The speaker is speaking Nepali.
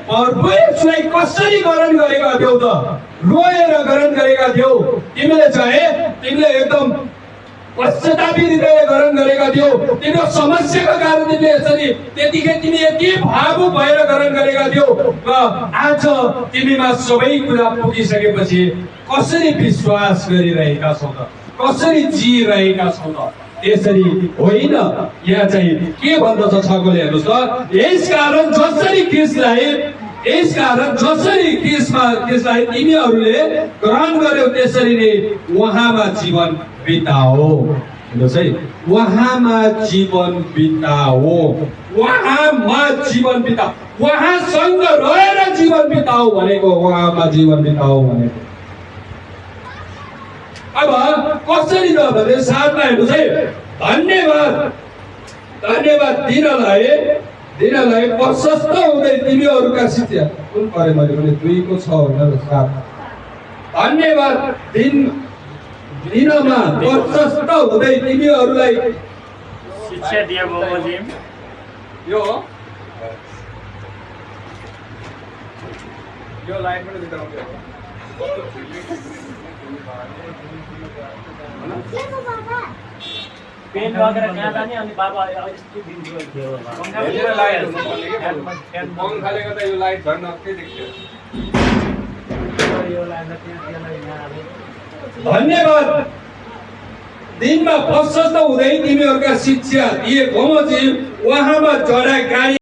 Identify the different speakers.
Speaker 1: प्रभु यसुलाई कसरी ग्रहण गरेका थियौ त? रोएर ग्रहण गरेका थियौ। तिमीले चाहिँ तिमीले एकदम पश्चातापी हृदयले ग्रहण गरेका थियौ। तिम्रो समस्याको कारण तिमीले यसरी त्यतिकै तिमी यति भावुक भएर ग्रहण गरेका थियौ र आज तिमीमा सबै कुरा पुगिसकेपछि कसरी विश्वास गरिरहेका छौ त? कसरी जिरहेका छौ त? यसरी होइन। यहाँ चाहिँ के भन्दछ 6 ले हेर्नुस् त। यसकारण जसरी क्रिस्टलाई तिमीहरूले ग्रहण गर्यौ त्यसरी नै उहाँमा जीवन बिताओ। हेर्नुहोस् है, उहाँमा जीवन बिताओ। उहाँमा जीवन बिताओ, उहाँसँग रहेर जीवन बिताओ भनेको, उहाँमा जीवन बिताओ भनेको। अब कसरी त भने 7 मा हेर्नुहोस् है। धन्यवाद दिनलाई प्रशस्त हुँदै तिमीहरूका शिक्षा कुन परे मैले पनि 2 को 6 भनेर 7। धन्यवाद दिनमा प्रशस्त हुँदै तिमीहरूलाई
Speaker 2: शिक्षा दियो बमोजिम।
Speaker 1: यो लाइन पनि दिँदै
Speaker 2: पेन लगेर कहाँ जाने अनि बाबा यस्तो दिन्छु थियो होला।
Speaker 1: पंखाले गर्दा यो लाइट झन् के देखियो। धन्यवाद दिनमा प्रशस्त हुँदै तिमीहरूका शिक्षा दिए बमोजिम उहाँमा जडा गाडी